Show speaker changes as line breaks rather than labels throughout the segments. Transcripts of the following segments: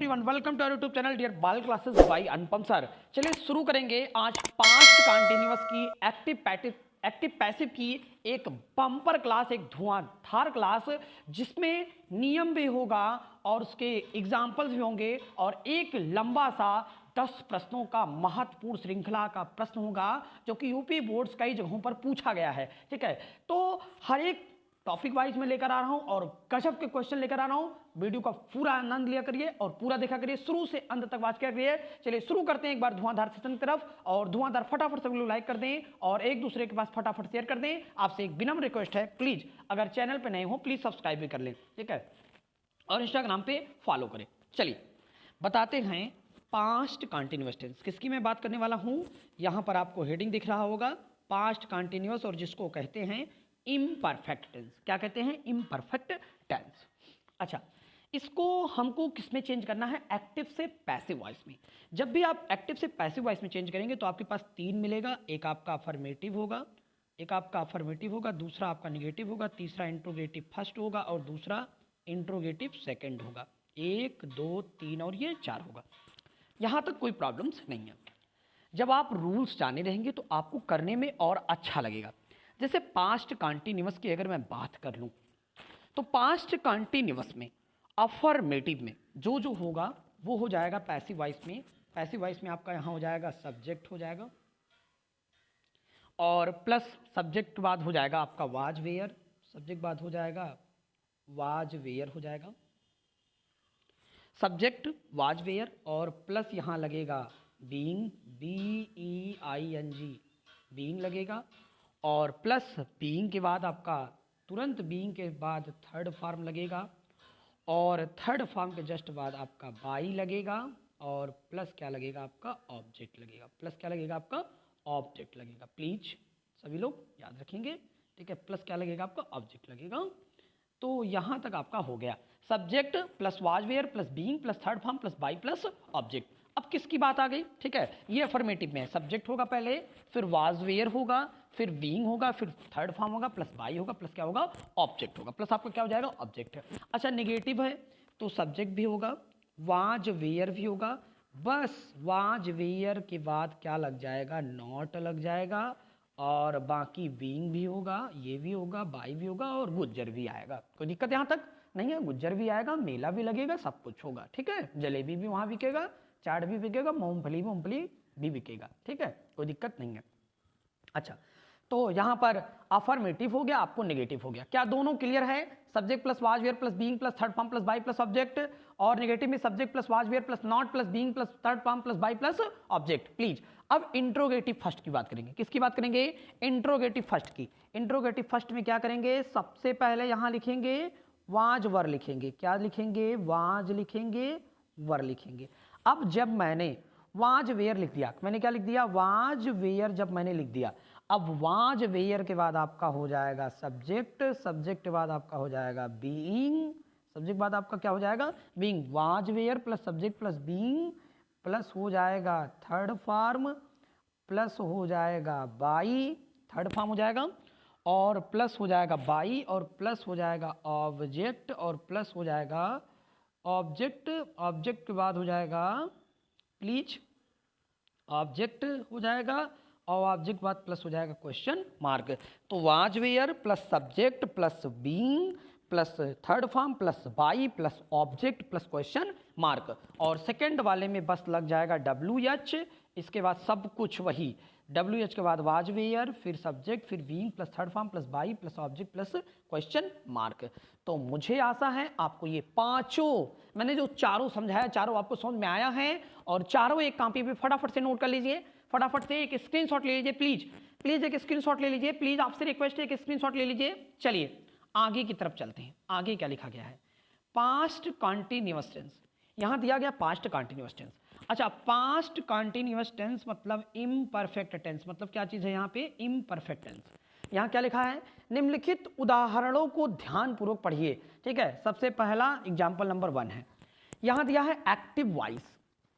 Everyone, welcome to our YouTube channel dear Bal classes by Anupam sir. चलिए शुरू करेंगे आज पास्ट कंटिन्यूअस की एक्टिव पैसिव की एक बम्पर क्लास, एक धुआंधार क्लास जिसमें नियम भी होगा और उसके एग्जाम्पल्स भी होंगे और एक लंबा सा 10 प्रश्नों का महत्वपूर्ण श्रृंखला का प्रश्न होगा जो कि यूपी बोर्ड्स कई जगहों पर पूछा गया है। ठीक है, तो हर एक टॉपिक वाइज में लेकर आ रहा हूं और गजब के क्वेश्चन लेकर आ रहा हूं। वीडियो का पूरा आनंद लिया करिए और पूरा देखा करिए, शुरू से अंत तक वॉच करिए। चलिए शुरू करते हैं एक बार धुआंधार सेशन की तरफ, और धुआंधार फटाफट सब लोग लाइक कर दें और एक दूसरे के पास फटाफट शेयर कर दें। आपसे एक विनम्र रिक्वेस्ट है, प्लीज अगर चैनल पे नए हो प्लीज सब्सक्राइब भी कर लें, ठीक है, और इंस्टाग्राम पे फॉलो करें। चलिए बताते हैं पास्ट कंटिन्यूअस टेंस किसकी मैं बात करने वाला हूं। यहां पर आपको हेडिंग दिख रहा होगा, पास्ट कंटिन्यूअस, और जिसको कहते हैं इम्परफेक्ट टेंस। क्या कहते हैं? Imperfect tense. अच्छा, इसको हमको किस में चेंज करना है? एक्टिव से पैसिव वॉइस में। जब भी आप एक्टिव से पैसिव वॉइस में चेंज करेंगे तो आपके पास 3 मिलेगा। एक आपका अफर्मेटिव होगा, दूसरा आपका निगेटिव होगा, तीसरा इंट्रोगेटिव फर्स्ट होगा और दूसरा इंट्रोगेटिव सेकंड होगा। 1 2 3 और ये 4 होगा। यहाँ तक कोई प्रॉब्लम्स नहीं है। जब आप रूल्स जाने रहेंगे तो आपको करने में और अच्छा लगेगा। जैसे पास्ट कंटिन्यूअस की अगर मैं बात कर लूँ तो पास्ट कंटिन्यूअस में अफर्मेटिव में जो जो होगा वो हो जाएगा पैसिव वॉइस में। पैसिव वॉइस में आपका यहाँ हो जाएगा सब्जेक्ट हो जाएगा, और प्लस सब्जेक्ट बाद हो जाएगा आपका वाज वेयर, सब्जेक्ट बाद हो जाएगा वाज वेयर हो जाएगा, सब्जेक्ट वाज वेयर, और प्लस यहाँ लगेगा बीइंग, BEING, बीइंग लगेगा, और प्लस बीइंग के बाद आपका तुरंत बीइंग के बाद थर्ड फॉर्म लगेगा, और थर्ड फॉर्म के जस्ट बाद आपका बाई लगेगा, और प्लस क्या लगेगा? आपका ऑब्जेक्ट लगेगा। प्लस क्या लगेगा? आपका ऑब्जेक्ट लगेगा। प्लीज सभी लोग याद रखेंगे, ठीक है। प्लस क्या लगेगा? आपका ऑब्जेक्ट लगेगा। तो यहाँ तक आपका हो गया subject plus was were plus being plus third form plus by plus object. अब किसकी बात आ गई? ठीक है, ये अफर्मेटिव में है। सब्जेक्ट होगा पहले, फिर वाज वेयर होगा, फिर बीइंग होगा, फिर थर्ड फॉर्म होगा, प्लस बाई होगा, प्लस क्या होगा? ऑब्जेक्ट होगा। प्लस आपका क्या हो जाएगा? ऑब्जेक्ट है। अच्छा, निगेटिव है तो सब्जेक्ट भी होगा, वाज वेयर भी होगा, बस वाज वेयर के बाद क्या लग जाएगा? नॉट लग जाएगा, और बाकी बीइंग भी होगा, ये भी होगा, बाई भी होगा, और गुज्जर भी आएगा। कोई दिक्कत यहाँ तक नहीं है? गुज्जर भी आएगा, मेला भी लगेगा, सब कुछ होगा, ठीक है। जलेबी भी वहाँ बिकेगा, चाट भी बिकेगा, मूंगफली भी बिकेगा, ठीक है, कोई दिक्कत नहीं है। अच्छा, तो यहाँ पर अफर्मेटिव हो गया, आपको नेगेटिव हो गया। क्या दोनों क्लियर है? Subject plus was were plus being plus third form plus by plus object, और नेगेटिव में subject plus was were plus not plus being plus third form plus by plus object. Please अब interrogative first की बात करेंगे। किसकी बात करेंगे? Interrogative first की। इंट्रोगेटिव फर्स्ट में क्या करेंगे? सबसे पहले यहाँ लिखेंगे वाज वर लिखेंगे। क्या लिखेंगे? वाज लिखेंगे, वर लिखेंगे। अब जब मैंने वाज वेयर लिख दिया, मैंने क्या लिख दिया? वाज वेयर जब मैंने लिख दिया, अब वाज वेयर के बाद आपका हो जाएगा सब्जेक्ट, सब्जेक्ट के बाद आपका हो जाएगा बीइंग, सब्जेक्ट बाद आपका क्या हो जाएगा? Being. Was were plus subject plus being, plus हो जाएगा थर्ड फॉर्म, प्लस हो जाएगा बाई, थर्ड फॉर्म हो जाएगा, और प्लस हो जाएगा बाई, और प्लस हो जाएगा ऑब्जेक्ट, और प्लस हो जाएगा ऑब्जेक्ट। ऑब्जेक्ट के बाद हो जाएगा प्लीज ऑब्जेक्ट हो जाएगा, और ऑब्जेक्ट बाद प्लस हो जाएगा क्वेश्चन मार्क। तो was were plus subject plus being plus third form plus by plus object plus question mark, और सेकंड वाले में बस लग जाएगा WH। इसके बाद सब कुछ वही, WH के बाद वाज वेयर, फिर सब्जेक्ट, फिर being plus third form plus by plus object plus question mark. तो मुझे आशा है आपको ये पांचों मैंने जो चारों समझाया, चारों आपको समझ में आया है, और चारों एक कॉपी पे फटाफट से नोट कर लीजिए, फटाफट से एक स्क्रीनशॉट ले लीजिए। प्लीज एक स्क्रीनशॉट ले लीजिए, प्लीज आपसे रिक्वेस्ट है, एक स्क्रीनशॉट ले लीजिए। चलिए आगे की तरफ चलते हैं। आगे क्या लिखा गया है? Past continuous tense. यहां दिया गया पास्ट कंटिन्यूअस टेंस। अच्छा, पास्ट कंटिन्यूअस टेंस मतलब इम्परफेक्ट टेंस। मतलब क्या चीज है यहाँ पे? Imperfect tense. यहाँ क्या लिखा है? निम्नलिखित उदाहरणों को ध्यानपूर्वक पढ़िए, ठीक है। सबसे पहला एग्जाम्पल नंबर 1 है, यहाँ दिया है एक्टिव वॉइस।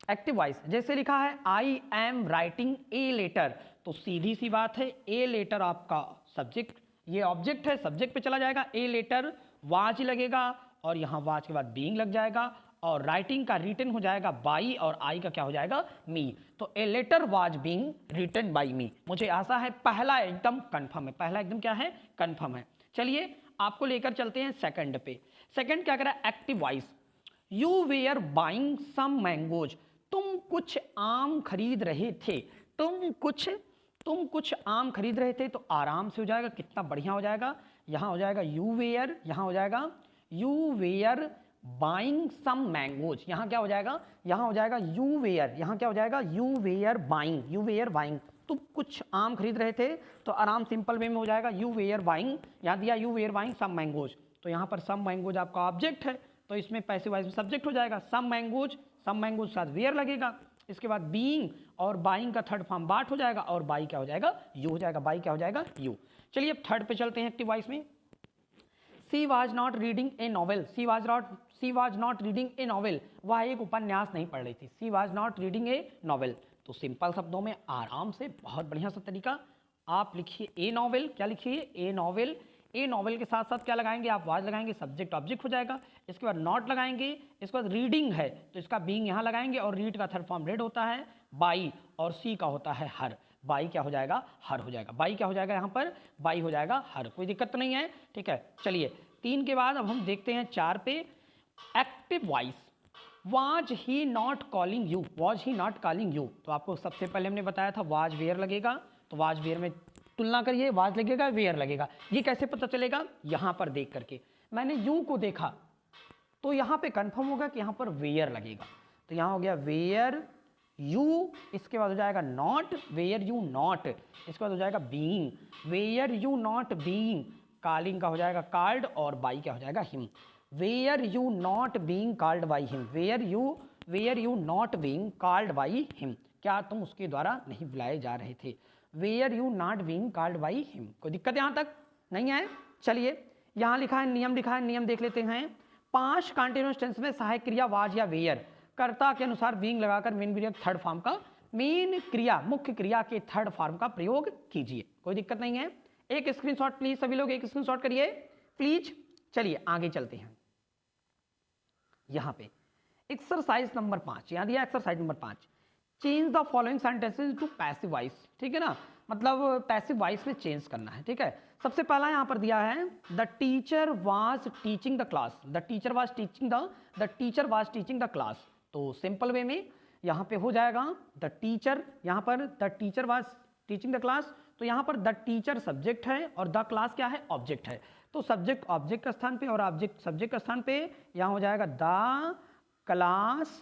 एक्टिव वॉइस जैसे लिखा है I am writing a letter, तो सीधी सी बात है ए लेटर आपका सब्जेक्ट, ये ऑब्जेक्ट है, सब्जेक्ट पे चला जाएगा। ए लेटर वाज लगेगा, और यहाँ वाज के बाद बीइंग लग जाएगा, और राइटिंग का रिटन हो जाएगा बाई, और आई का क्या हो जाएगा, मी। तो a letter was being written by me. मुझे आशा है पहला एकदम कंफर्म है, पहला एकदम क्या है, कंफर्म है। चलिए आपको लेकर चलते हैं सेकंड पे। सेकंड क्या कह रहा है, active voice. You were buying some mangoes, तुम कुछ आम खरीद रहे थे, तुम कुछ आम खरीद रहे थे। तो आराम से हो जाएगा, कितना बढ़िया हो जाएगा, यहाँ हो जाएगा यू वेयर, यहाँ हो जाएगा you were buying some mangoes, यहाँ क्या हो जाएगा, यहाँ हो जाएगा यू वेयर, यहाँ क्या हो जाएगा, you were buying, you were buying. तुम कुछ आम खरीद रहे थे, तो आराम सिंपल वे में हो जाएगा यू वेयर बाइंग, यहाँ दिया you were buying some mangoes. तो यहाँ पर सम मैंगोज आपका ऑब्जेक्ट है, तो इसमें पैसिव वॉइस में सब्जेक्ट हो जाएगा सम मैंगोज के साथ वेयर लगेगा। इसके बाद बीइंग और बाइंग का थर्ड फॉर्म बाट हो जाएगा, और बाई क्या हो जाएगा, यू हो जाएगा, बाई क्या हो जाएगा, यू। चलिए अब थर्ड पे चलते हैं एक्टिव वॉइस में। सी was not reading A novel, C was not reading A novel, वह एक उपन्यास नहीं पढ़ रही थी। सी was not reading A novel, तो सिंपल शब्दों में आराम से बहुत बढ़िया सा तरीका, आप लिखिए ए नॉवेल, क्या लिखिए, ए नॉवेल। ए नॉवेल के साथ साथ क्या लगाएंगे आप, वाज लगाएंगे, सब्जेक्ट ऑब्जेक्ट हो जाएगा। इसके बाद नॉट लगाएंगे, इसके बाद रीडिंग है तो इसका बीइंग यहाँ लगाएंगे, और रीड का थर्ड फॉर्म रेड होता है, बाई, और सी का होता है हर, बाई क्या हो जाएगा, हर हो जाएगा, बाई क्या हो जाएगा, यहाँ पर बाई हो जाएगा हर, कोई दिक्कत तो नहीं है, ठीक है। चलिए 3 के बाद अब हम देखते हैं 4 पे, active voice. Was he not calling you, was he not calling you, तो आपको सबसे पहले हमने बताया था वाज वेयर लगेगा, तो वाज वेयर में तुलना करिए, वाज लगेगा वेयर लगेगा, ये कैसे पता चलेगा, यहाँ पर देख करके मैंने यू को देखा, तो यहाँ पे कंफर्म होगा कि यहाँ पर वेयर लगेगा, तो यहाँ हो गया वेयर यू, इसके बाद हो जाएगा नॉट, वेयर यू नॉट, इसके बाद हो जाएगा being, were you not being, calling का हो जाएगा कॉल्ड, और बाई क्या हो जाएगा him, were you not being called by him, were you not being called by him, क्या तुम उसके द्वारा नहीं बुलाए जा रहे थे, were you not being called by him. कोई दिक्कत यहाँ तक नहीं है। चलिए यहाँ लिखा है नियम, लिखा है नियम देख लेते हैं। 5 कंटीन्यूअस टेंस में सहायक क्रिया वाज या वेयर कर्ता के अनुसार बीइंग लगाकर मेन क्रिया थर्ड फॉर्म का, मेन क्रिया मुख्य क्रिया के थर्ड फॉर्म का प्रयोग कीजिए, कोई दिक्कत नहीं है। एक स्क्रीनशॉट प्लीज, सभी लोग एक स्क्रीनशॉट करिए प्लीज। चलिए आगे चलते हैं, यहाँ पे एक्सरसाइज नंबर 5, यहाँ दिया exercise number 5, change the following sentences to passive voice, ठीक है ना, मतलब पैसिव वॉइस में चेंज करना है, ठीक है। सबसे पहला यहाँ पर दिया है the teacher was teaching the class, the teacher was teaching the class, तो सिंपल वे में यहाँ पे हो जाएगा द टीचर, यहाँ पर the teacher was teaching the class, तो यहाँ पर द टीचर सब्जेक्ट है और द क्लास क्या है, ऑब्जेक्ट है, तो सब्जेक्ट ऑब्जेक्ट के स्थान पे और ऑब्जेक्ट सब्जेक्ट के स्थान पे यहाँ हो जाएगा द क्लास,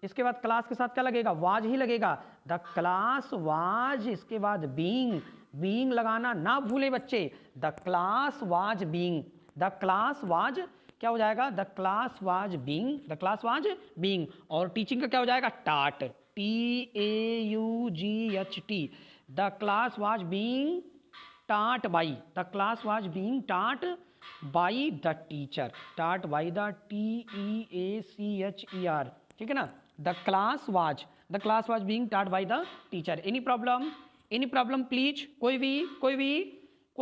इसके बाद क्लास के साथ क्या लगेगा, वाज ही लगेगा, द क्लास वाज, इसके बाद बीइंग लगाना ना भूले बच्चे, the class was being, the class was क्या हो जाएगा, द क्लास वाज बीइंग, और टीचिंग का क्या हो जाएगा, taught, TAUGHT, the class was being taught by, the class was being taught by the teacher, taught by the TEACHER, ठीक है ना, the class was being taught by the teacher. Any problem please, कोई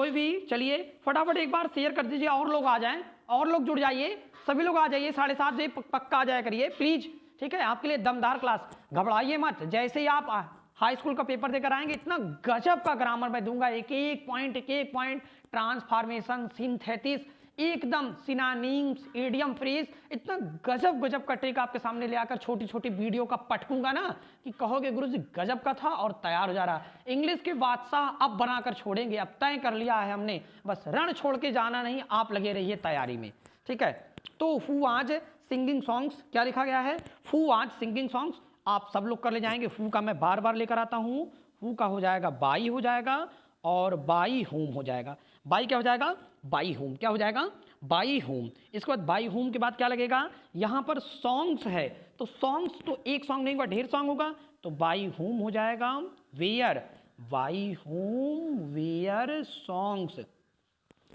भी, चलिए फटाफट एक बार share कर दीजिए, और लोग आ जाएं, और लोग जुड़ जाइए, सभी लोग आ जाइए, 7:30 बजे पक्का आ जाया करिए प्लीज, ठीक है। आपके लिए दमदार क्लास, घबराइए मत, जैसे ही आप हाई स्कूल का पेपर देकर आएंगे इतना गजब का ग्रामर मैं दूंगा, एक एक पॉइंट, ट्रांसफॉर्मेशन, सिंथेसिस, एकदम सिनोनिम्स, इडियम फ्रेज, इतना गजब का ट्रिक आपके सामने ले आकर छोटी वीडियो का पटकूंगा ना कि कहोगे गुरुजी गजब का था और तैयार हो जा रहा। इंग्लिश के बादशाह अब बनाकर छोड़ेंगे, अब तय कर लिया है हमने, बस रण छोड़ के जाना नहीं, आप लगे रहिए तैयारी में, ठीक है। तो हु आज सिंगिंग सॉन्ग्स, क्या लिखा गया है, हु आज सिंगिंग सॉन्ग्स, आप सब लोग कर ले जाएंगे। हु का मैं बार लेकर आता हूँ, हु का हो जाएगा बाई हो जाएगा, और बाई होम हो जाएगा, बाई क्या हो जाएगा, बाई होम, क्या हो जाएगा, बाई होम। इसके बाद बाई होम के बाद क्या लगेगा, यहाँ पर सॉन्ग्स है, तो सॉन्ग्स तो एक सॉन्ग नहीं होगा, ढेर सॉन्ग होगा, तो बाई होम हो जाएगा were, by whom were songs,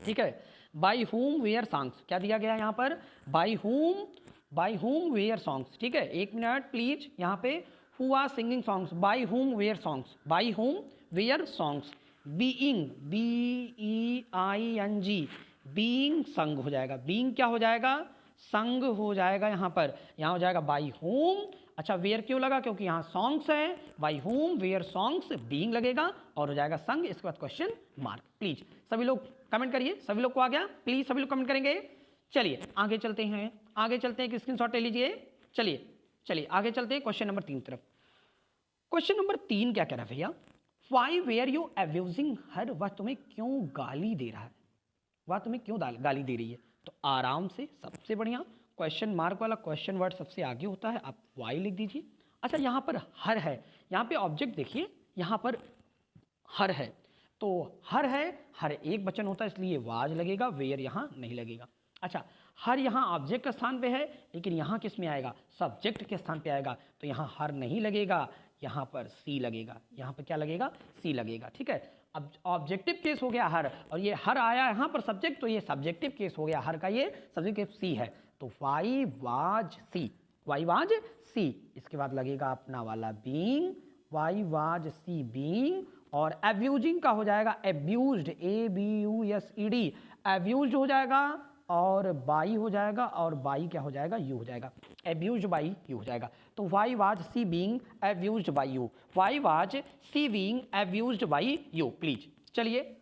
ठीक है, बाई होम वेयर सॉन्ग्स, क्या दिया गया है यहाँ पर, बाई होम वेयर सॉन्ग्स, ठीक है। 1 मिनट प्लीज, यहाँ पे who are singing songs, by whom were songs, by whom were songs, being, BEING, being sung हो जाएगा, बीइंग क्या हो जाएगा, संग हो जाएगा यहाँ पर, यहाँ हो जाएगा बाई होम। अच्छा वेयर क्यों लगा, क्योंकि यहाँ सॉन्ग्स है, by whom were songs, being लगेगा और हो जाएगा संग, इसके बाद क्वेश्चन मार्क। प्लीज सभी लोग कमेंट करिए, सभी लोग को आ गया, प्लीज सभी लोग कमेंट करेंगे। चलिए आगे चलते हैं, आगे चलते हैं, स्क्रीनशॉट ले लीजिए। चलिए चलिए आगे चलते हैं क्वेश्चन नंबर 3 तरफ। क्वेश्चन नंबर 3 क्या कह रहा है भैया, वाई वेयर यू अब्यूजिंग हर, वह तुम्हें क्यों गाली दे रहा है, वह तुम्हें क्यों गाली दे रही है। तो आराम से सबसे बढ़िया क्वेश्चन मार्क वाला क्वेश्चन वर्ड सबसे आगे होता है, आप वाई लिख दीजिए। अच्छा यहाँ पर हर है, यहाँ पे ऑब्जेक्ट देखिए, यहाँ पर हर है, तो हर है, हर एक वचन होता है इसलिए वाज लगेगा, वेयर यहाँ नहीं लगेगा। अच्छा हर यहाँ ऑब्जेक्ट के स्थान पे है, लेकिन यहाँ किस में आएगा, सब्जेक्ट के स्थान पे आएगा, तो यहाँ हर नहीं लगेगा, यहाँ पर सी लगेगा, यहाँ पर क्या लगेगा, सी लगेगा। ठीक है, अब ऑब्जेक्टिव केस हो गया हर, और ये हर आया यहाँ पर सब्जेक्ट, तो ये सब्जेक्टिव केस हो गया हर का, ये सब्जेक्टिव सी है, तो why was she, why was she. इसके बाद लगेगा अपना वाला being, why was she being, और अब्यूजिंग का हो जाएगा एब्यूज्ड, ABUSED, एब्यूज्ड हो जाएगा, और बाई हो जाएगा, और बाई क्या हो जाएगा, यू हो जाएगा, एब्यूज्ड बाई यू हो जाएगा। तो why was she being abused by you, why was she being abused by you. Please चलिए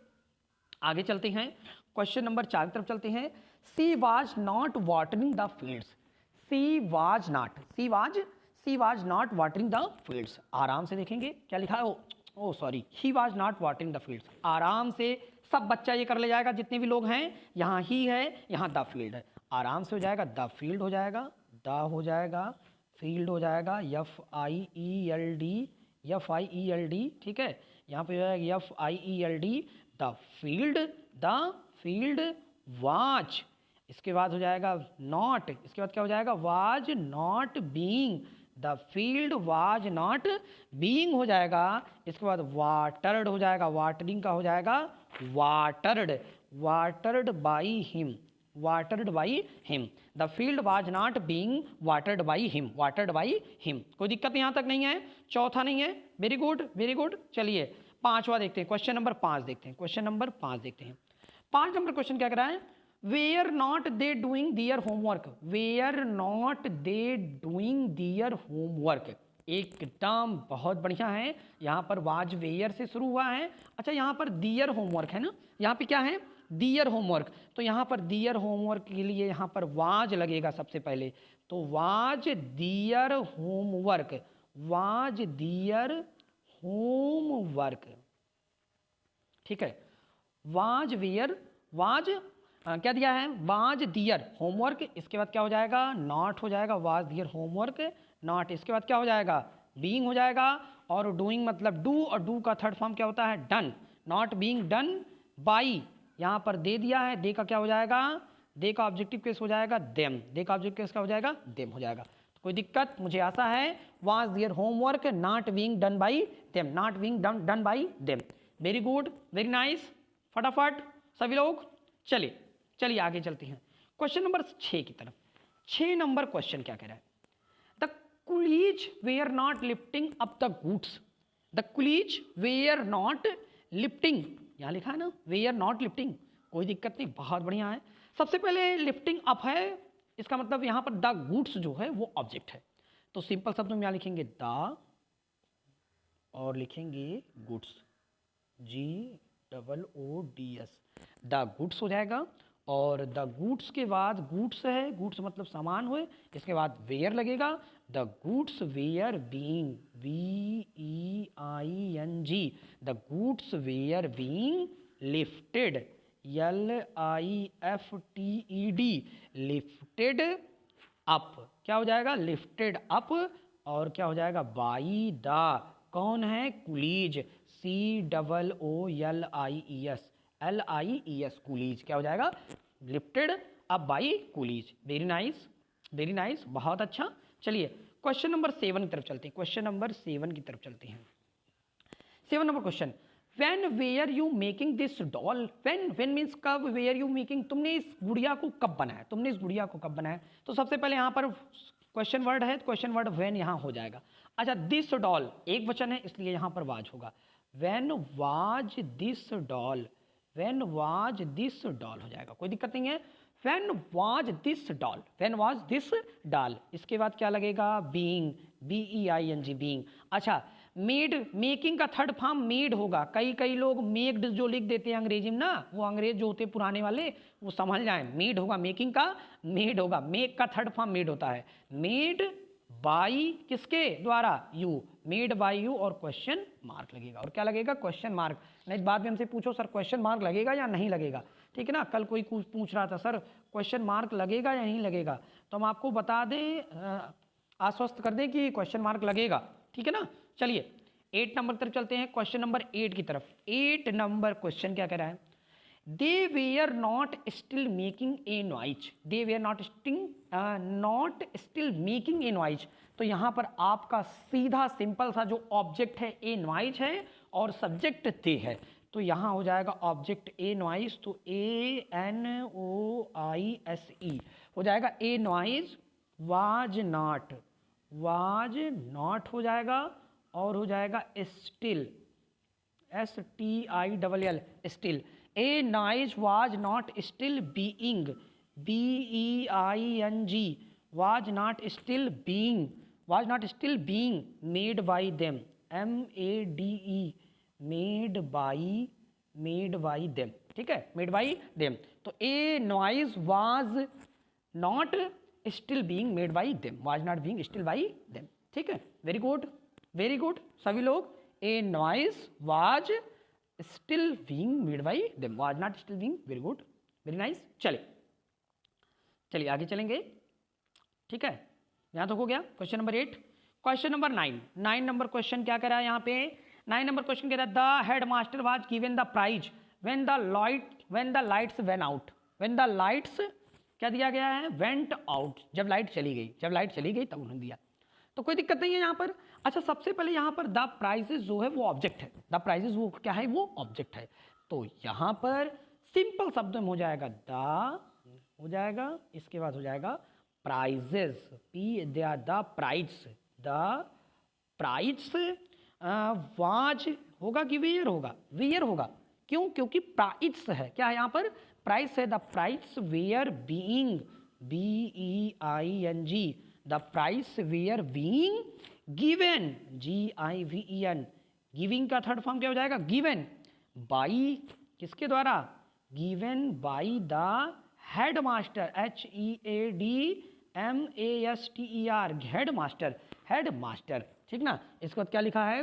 आगे चलते हैं, क्वेश्चन नंबर 4 की तरफ चलते हैं। She was not watering the fields, she was not, she was not watering the fields. आराम से देखेंगे क्या लिखा है, oh sorry, he was not watering the fields. आराम से सब बच्चा ये कर ले जाएगा, जितने भी लोग हैं, यहाँ ही है, यहाँ द फील्ड है, आराम से हो जाएगा, द फील्ड हो जाएगा, द हो जाएगा, फील्ड हो जाएगा, FIELD, ठीक है, यहाँ पे हो जाएगा FIELD, द फील्ड वाज, इसके बाद हो जाएगा नॉट, इसके बाद क्या हो जाएगा, was not being, the field was not being हो जाएगा, इसके बाद वाटर्ड हो जाएगा, वाटरिंग का हो जाएगा watered by him, watered by him, the field was not being watered by him, watered by him. कोई दिक्कत यहाँ तक नहीं है, चौथा नहीं है, वेरी गुड वेरी गुड। चलिए पांचवा देखते हैं, क्वेश्चन नंबर 5 देखते हैं, क्वेश्चन नंबर 5 देखते हैं। 5 नंबर क्वेश्चन क्या कह रहा है, were not they doing their homework, were not they doing their homework, एकदम बहुत बढ़िया है, यहाँ पर वाज वेयर से शुरू हुआ है। अच्छा यहाँ पर दियर होमवर्क है ना, यहाँ पे क्या है, दियर होमवर्क, तो यहाँ पर दियर होमवर्क के लिए यहाँ पर वाज लगेगा सबसे पहले, तो was their homework, was their homework, ठीक है, वाज वेयर, वाज क्या दिया है, वाज दियर होमवर्क, इसके बाद क्या हो जाएगा, नॉट हो जाएगा, वाज दियर होमवर्क नॉट, इसके बाद क्या हो जाएगा, बीइंग हो जाएगा, और डूइंग मतलब डू, और डू का थर्ड फॉर्म क्या होता है, done, not being done by, यहाँ पर दे दिया है, दे का क्या हो जाएगा, दे का ऑब्जेक्टिव केस हो जाएगा देम, दे का ऑब्जेक्टिव केस क्या हो जाएगा, देम हो जाएगा। तो कोई दिक्कत, मुझे आशा है, was their homework not being done by them, not being done by them, very good very nice, फटाफट सभी लोग। चलिए चलिए आगे चलते हैं, क्वेश्चन नंबर 6 की तरफ। 6 नंबर क्वेश्चन क्या कह रहा है, the coolies were not lifting up the goods, the coolies were not lifting, यहाँ लिखा है ना वेयर नॉट लिफ्टिंग, कोई दिक्कत नहीं, बहुत बढ़िया है। सबसे पहले लिफ्टिंग अप है, इसका मतलब यहाँ पर द गुड्स जो है वो ऑब्जेक्ट है, तो सिंपल शब्दों में यहाँ लिखेंगे द, और लिखेंगे गुड्स, GOODS, द गुड्स हो जाएगा, और द गुड्स के बाद गुड्स है, गुड्स मतलब सामान हुए, इसके बाद वेयर लगेगा, the goods were being, BEING, the goods were being lifted, LIFTED, lifted up, क्या हो जाएगा, लिफ्टेड अप, और क्या हो जाएगा, बाई द, कौन है, कुलीज, COOLIES, कुलीज, क्या हो जाएगा, lifted up by Coolidge, very nice very nice, बहुत अच्छा। चलिए क्वेश्चन नंबर 7 की तरफ चलते हैं, क्वेश्चन नंबर 7 की तरफ चलते हैं। 7 number question, when were you making this doll, when means कब, वेयर यू मेकिंग, तुमने इस गुड़िया को कब बनाया, तुमने इस गुड़िया को कब बनाया, तो सबसे पहले यहाँ पर क्वेश्चन वर्ड है, क्वेश्चन वर्ड व्हेन यहाँ हो जाएगा। अच्छा दिस डॉल एक वचन है, इसलिए यहाँ पर वाज होगा, when was this doll, when was this doll हो जाएगा, कोई दिक्कत नहीं है। When was this doll, when was this doll, इसके बाद क्या लगेगा, बीइंग, BEING, बीइंग। अच्छा, मेड, मेकिंग का थर्ड फॉर्म मेड होगा। कई लोग मेक्ड जो लिख देते हैं अंग्रेजी में ना, वो अंग्रेज जो होते हैं पुराने वाले, वो समझ जाएं, मेड होगा, मेकिंग का मेड होगा, मेक का थर्ड फॉर्म मेड होता है। मेड बाई किसके द्वारा, यू, मेड बाई यू, और क्वेश्चन मार्क लगेगा। और क्या लगेगा, क्वेश्चन मार्क। नहीं, बाद में हमसे पूछो सर क्वेश्चन मार्क लगेगा या नहीं लगेगा, ठीक है ना। कल कोई पूछ रहा था सर क्वेश्चन मार्क लगेगा या नहीं लगेगा, तो हम आपको बता दें, आश्वस्त कर दें कि क्वेश्चन मार्क लगेगा, ठीक है ना। चलिए 8 नंबर की तरफ चलते हैं, क्वेश्चन नंबर 8 की तरफ। 8 नंबर क्वेश्चन क्या कह रहा है, they were not still making a noise, they were not still making a noise. तो यहाँ पर आपका सीधा सिंपल सा जो ऑब्जेक्ट है ए नॉइज है और सब्जेक्ट दे है, तो यहाँ हो जाएगा ऑब्जेक्ट ए नॉइज, तो ANOISE हो जाएगा। ए नॉइज वाज नॉट हो जाएगा, और हो जाएगा still, STILL, still. A noise was not still being, BEING, was not still being made by them, MADE, made by them, ठीक है, मेड बाई देम। तो ए noise was not still being made by them, was not being still by them, ठीक है। Very good, very good सभी लोग। ए noise was still being made by them, was not still being, very good, very nice. चलिए आगे चलेंगे, ठीक है। यहाँ तक हो गया question number 8। Question number 9 number question क्या कह रहा है यहाँ पे, 9 नंबर क्वेश्चन कह रहा है, the head master was given the prize when the lights went out, when the lights क्या दिया गया है, वेंट आउट, जब लाइट चली गई तब उन्होंने दिया। तो कोई दिक्कत नहीं है यहाँ पर। अच्छा, सबसे पहले यहाँ पर द प्राइजेस जो है वो ऑब्जेक्ट है, द प्राइजेस वो क्या है, वो ऑब्जेक्ट है। तो यहाँ पर सिंपल शब्द में हो जाएगा द, हो जाएगा, इसके बाद हो जाएगा प्राइजेस, द प्राइज वाज होगा कि वेयर होगा, वेयर होगा। क्यों, क्योंकि प्राइज है, क्या है यहाँ पर, प्राइस है। The price were being, BEING, the price were being given, GIVEN, giving का थर्ड फॉर्म क्या हो जाएगा, गिवन बाई, किसके द्वारा, given by the head master, HEADMASTER, head master, ठीक ना। इसके बाद क्या लिखा है,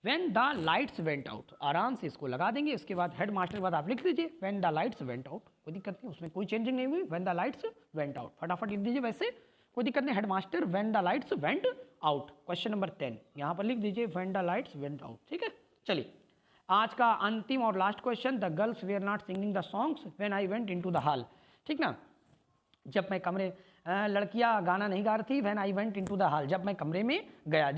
when the lights went out, आराम से इसको लगा देंगे। इसके बाद हेड मास्टर के बाद आप लिख दीजिए when the lights went out, कोई दिक्कत नहीं, उसमें कोई चेंजिंग नहीं हुई, when the lights went out, फटाफट लिख दीजिए, वैसे कोई दिक्कत नहीं। Head master when the lights went out. Question number 10 यहाँ पर लिख दीजिए when the lights went out, ठीक है। चलिए आज का अंतिम और last question, the girls were not singing the songs when I went into the hall, ठीक ना। जब मैं कमरे, लड़कियां गाना नहीं गा रही थी, when I went into the hall, जब मैं कमरे में गया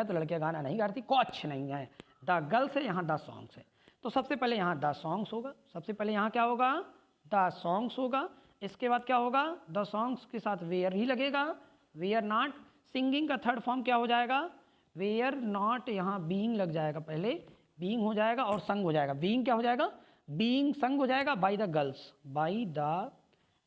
तो लड़कियां गाना नहीं गा रही थी, कुछ नहीं है। द गर्ल्स है, यहाँ द सॉन्ग्स है। तो सबसे पहले यहाँ द सॉन्ग्स होगा, सबसे पहले यहाँ क्या होगा, द सॉन्ग्स होगा। इसके बाद क्या होगा, द सॉन्ग्स के साथ वेयर ही लगेगा, वेयर नॉट। सिंगिंग का थर्ड फॉर्म क्या हो जाएगा, वेयर नॉट, यहाँ बीइंग लग जाएगा, पहले बीइंग हो जाएगा और संग हो जाएगा। बीइंग क्या हो जाएगा, बीइंग संग हो जाएगा, बाई द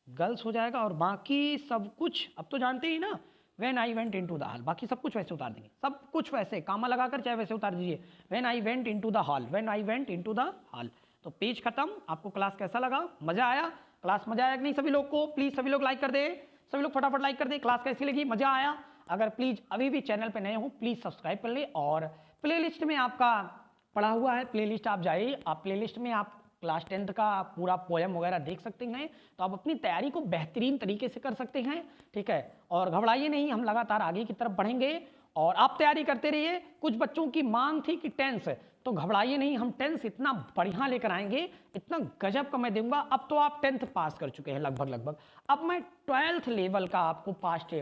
गर्ल्स हो जाएगा। और बाकी सब कुछ अब तो जानते ही ना, when I went into the hall, बाकी सब कुछ वैसे उतार देंगे, सब कुछ वैसे कामा लगाकर चाहे वैसे उतार दीजिए, when I went into the hall, when I went into the hall. तो पेज खत्म। आपको क्लास कैसा लगा, मजा आया, क्लास मजा आया कि नहीं सभी लोग को, प्लीज सभी लोग लाइक कर दे, सभी लोग फटाफट लाइक कर दे। क्लास कैसी लगी, मजा आया। अगर प्लीज अभी भी चैनल पे नए हो प्लीज सब्सक्राइब कर ले, और प्लेलिस्ट में आपका पड़ा हुआ है, प्लेलिस्ट आप जाइए, आप प्लेलिस्ट में आप क्लास 10th का पूरा पोएम वगैरह देख सकते हैं, तो आप अपनी तैयारी को बेहतरीन तरीके से कर सकते हैं, ठीक है। और घबराइए नहीं, हम लगातार आगे की तरफ बढ़ेंगे और आप तैयारी करते रहिए। कुछ बच्चों की मांग थी कि टेंस, तो घबराइए नहीं, हम टेंस इतना बढ़िया लेकर आएंगे, इतना गजब का मैं दूंगा। अब तो आप 10th पास कर चुके हैं लगभग, अब मैं 12th लेवल का आपको पास्ट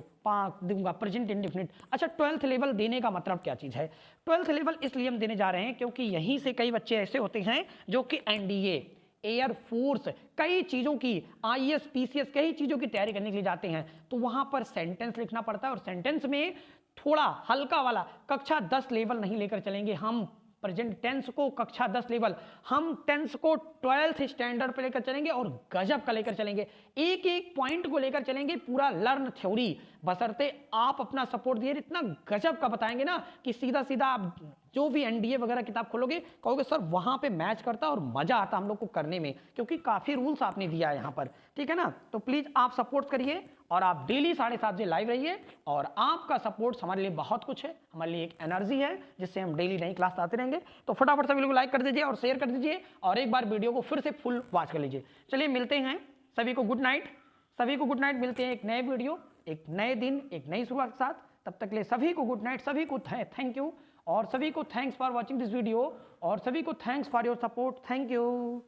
दूंगा, प्रेजेंट इंडेफिनिट। अच्छा, 12th लेवल देने का मतलब क्या चीज़ है, 12th लेवल इसलिए हम देने जा रहे हैं क्योंकि यहीं से कई बच्चे ऐसे होते हैं जो कि NDA, एयर फोर्स, कई चीज़ों की, IAS PCS, कई चीज़ों की तैयारी करने के लिए जाते हैं, तो वहाँ पर सेंटेंस लिखना पड़ता है, और सेंटेंस में थोड़ा हल्का वाला कक्षा 10 लेवल नहीं लेकर चलेंगे हम, प्रेजेंट टेंस को कक्षा 10 लेवल, हम टेंस को 12th स्टैंडर्ड पे लेकर चलेंगे और गजब का लेकर चलेंगे, एक एक पॉइंट को लेकर चलेंगे, पूरा लर्न थ्योरी, बशर्ते आप अपना सपोर्ट दिए, इतना गजब का बताएंगे ना कि सीधा सीधा आप जो भी एनडीए वगैरह किताब खोलोगे कहोगे सर वहां पे मैच करता और मजा आता हम लोग को करने में, क्योंकि काफी रूल्स आपने दिया है यहाँ पर, ठीक है ना। तो प्लीज आप सपोर्ट करिए और आप डेली 7:30 बजे लाइव रहिए, और आपका सपोर्ट हमारे लिए बहुत कुछ है, हमारे लिए एक एनर्जी है जिससे हम डेली नई क्लास आते रहेंगे। तो फटाफट सभी लोग लाइक कर दीजिए और शेयर कर दीजिए, और एक बार वीडियो को फिर से फुल वॉच कर लीजिए। चलिए मिलते हैं, सभी को गुड नाइट, सभी को गुड नाइट, मिलते हैं एक नए वीडियो, एक नए दिन, एक नई शुरुआत के साथ। तब तक के लिए सभी को गुड नाइट, सभी को थैंक यू, और सभी को thanks for watching this video, और सभी को thanks for your support, thank you.